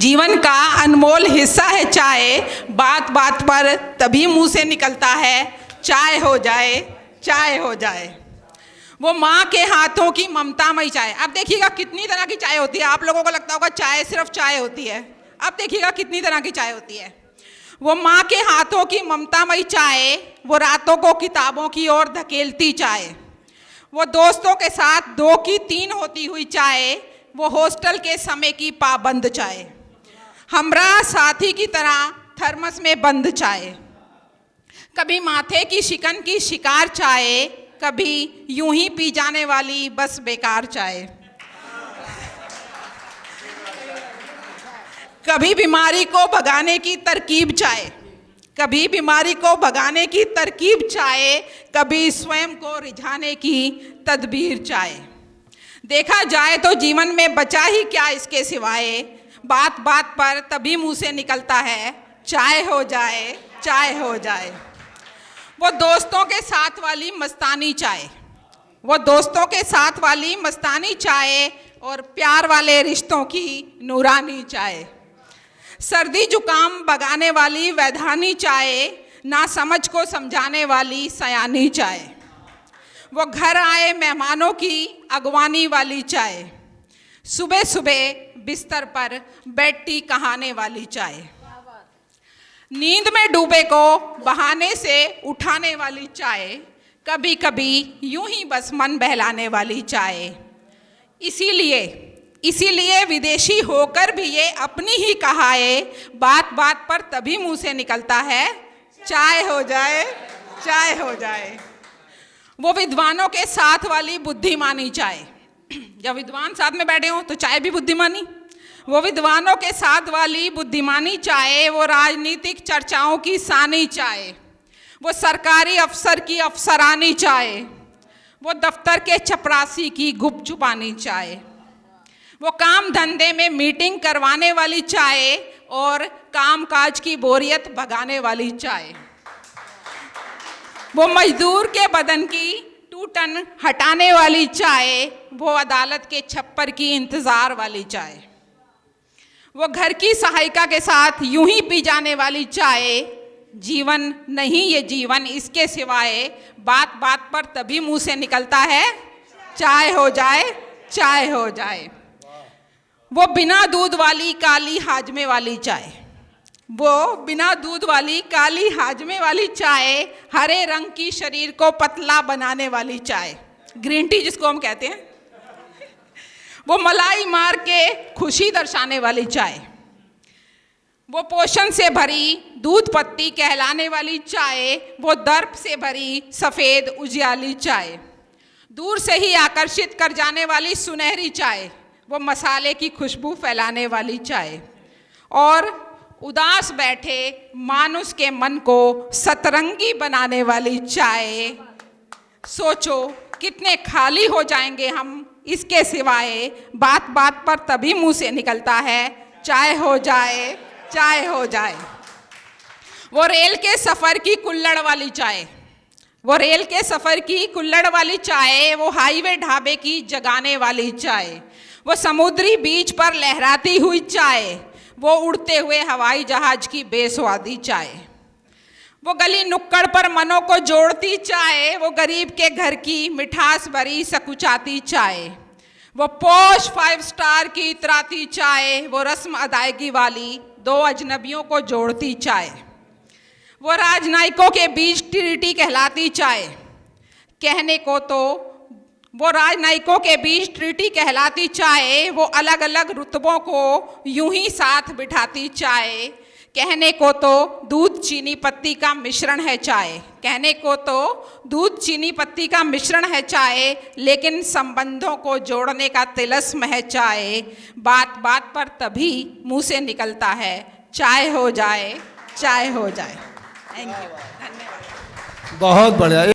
जीवन का अनमोल हिस्सा है चाय, बात बात पर तभी मुंह से निकलता है चाय हो जाए, चाय हो जाए। वो माँ के हाथों की ममतामयी चाय। अब देखिएगा कितनी तरह की चाय होती है। आप लोगों को लगता होगा चाय सिर्फ चाय होती है, अब देखिएगा कितनी तरह की चाय होती है। वो माँ के हाथों की ममतामयी चाय, वो रातों को किताबों की ओर धकेलती चाय, वो दोस्तों के साथ 2 की 3 होती हुई चाय, वो हॉस्टल के समय की पाबंद चाय, हमरा साथी की तरह थर्मस में बंद चाय, कभी माथे की शिकन की शिकार चाय, कभी यूं ही पी जाने वाली बस बेकार चाय, कभी बीमारी को भगाने की तरकीब चाय, कभी बीमारी को भगाने की तरकीब चाय, कभी स्वयं को रिझाने की तदबीर चाय। देखा जाए तो जीवन में बचा ही क्या इसके सिवाय, बात बात पर तभी मुंह से निकलता है चाय हो जाए, चाय हो जाए। वो दोस्तों के साथ वाली मस्तानी चाय, वो दोस्तों के साथ वाली मस्तानी चाय और प्यार वाले रिश्तों की नूरानी चाय, सर्दी जुकाम भगाने वाली वैधानी चाय, ना समझ को समझाने वाली सयानी चाय, वो घर आए मेहमानों की अगवानी वाली चाय, सुबह सुबह बिस्तर पर बैठी कहाने वाली चाय, नींद में डूबे को बहाने से उठाने वाली चाय, कभी कभी यूं ही बस मन बहलाने वाली चाय। इसीलिए विदेशी होकर भी ये अपनी ही कहाए, बात बात पर तभी मुंह से निकलता है चाय हो जाए, चाय हो जाए। वो विद्वानों के साथ वाली बुद्धिमानी चाय, जब विद्वान साथ में बैठे हों तो चाय भी बुद्धिमानी, वो विद्वानों के साथ वाली बुद्धिमानी चाय, वो राजनीतिक चर्चाओं की सानी चाय, वो सरकारी अफसर की अफसरानी चाय, वो दफ्तर के चपरासी की गुपचुपानी चाय, वो काम धंधे में मीटिंग करवाने वाली चाय और कामकाज की बोरियत भगाने वाली चाय, वो मजदूर के बदन की टूटन हटाने वाली चाय, वो अदालत के छप्पर की इंतजार वाली चाय, वो घर की सहायिका के साथ यूं ही पी जाने वाली चाय। जीवन नहीं ये जीवन इसके सिवाय, बात बात पर तभी मुंह से निकलता है चाय हो जाए, चाय हो जाए। वो बिना दूध वाली काली हाजमे वाली चाय, वो बिना दूध वाली काली हाजमे वाली चाय, हरे रंग की शरीर को पतला बनाने वाली चाय, ग्रीन टी जिसको हम कहते हैं, वो मलाई मार के खुशी दर्शाने वाली चाय, वो पोषण से भरी दूध पत्ती कहलाने वाली चाय, वो दर्प से भरी सफ़ेद उजियाली चाय, दूर से ही आकर्षित कर जाने वाली सुनहरी चाय, वो मसाले की खुशबू फैलाने वाली चाय, और उदास बैठे मानुष के मन को सतरंगी बनाने वाली चाय। सोचो कितने खाली हो जाएंगे हम इसके सिवाय, बात बात पर तभी मुंह से निकलता है चाय हो जाए, चाय हो जाए। वो रेल के सफ़र की कुल्हड़ वाली चाय, वो रेल के सफ़र की कुल्हड़ वाली चाय, वो हाईवे ढाबे की जगाने वाली चाय, वो समुद्री बीच पर लहराती हुई चाय, वो उड़ते हुए हवाई जहाज की बेस्वादी चाय, वो गली नुक्कड़ पर मनों को जोड़ती चाय, वो गरीब के घर की मिठास भरी सकुचाती चाय, वो पॉश 5 स्टार की इतराती चाय, वो रस्म अदायगी वाली 2 अजनबियों को जोड़ती चाय, वो राजनयिकों के बीच ट्रीटी कहलाती चाय, कहने को तो वो राजनयिकों के बीच ट्रीटी कहलाती चाय, वो अलग अलग रुतबों को यूं ही साथ बिठाती चाय, कहने को तो दूध चीनी पत्ती का मिश्रण है चाय, कहने को तो दूध चीनी पत्ती का मिश्रण है चाय, लेकिन संबंधों को जोड़ने का तिलस्म है चाय, बात बात पर तभी मुंह से निकलता है चाय हो जाए, चाय हो जाए। थैंक यू, धन्यवाद। बहुत बढ़िया।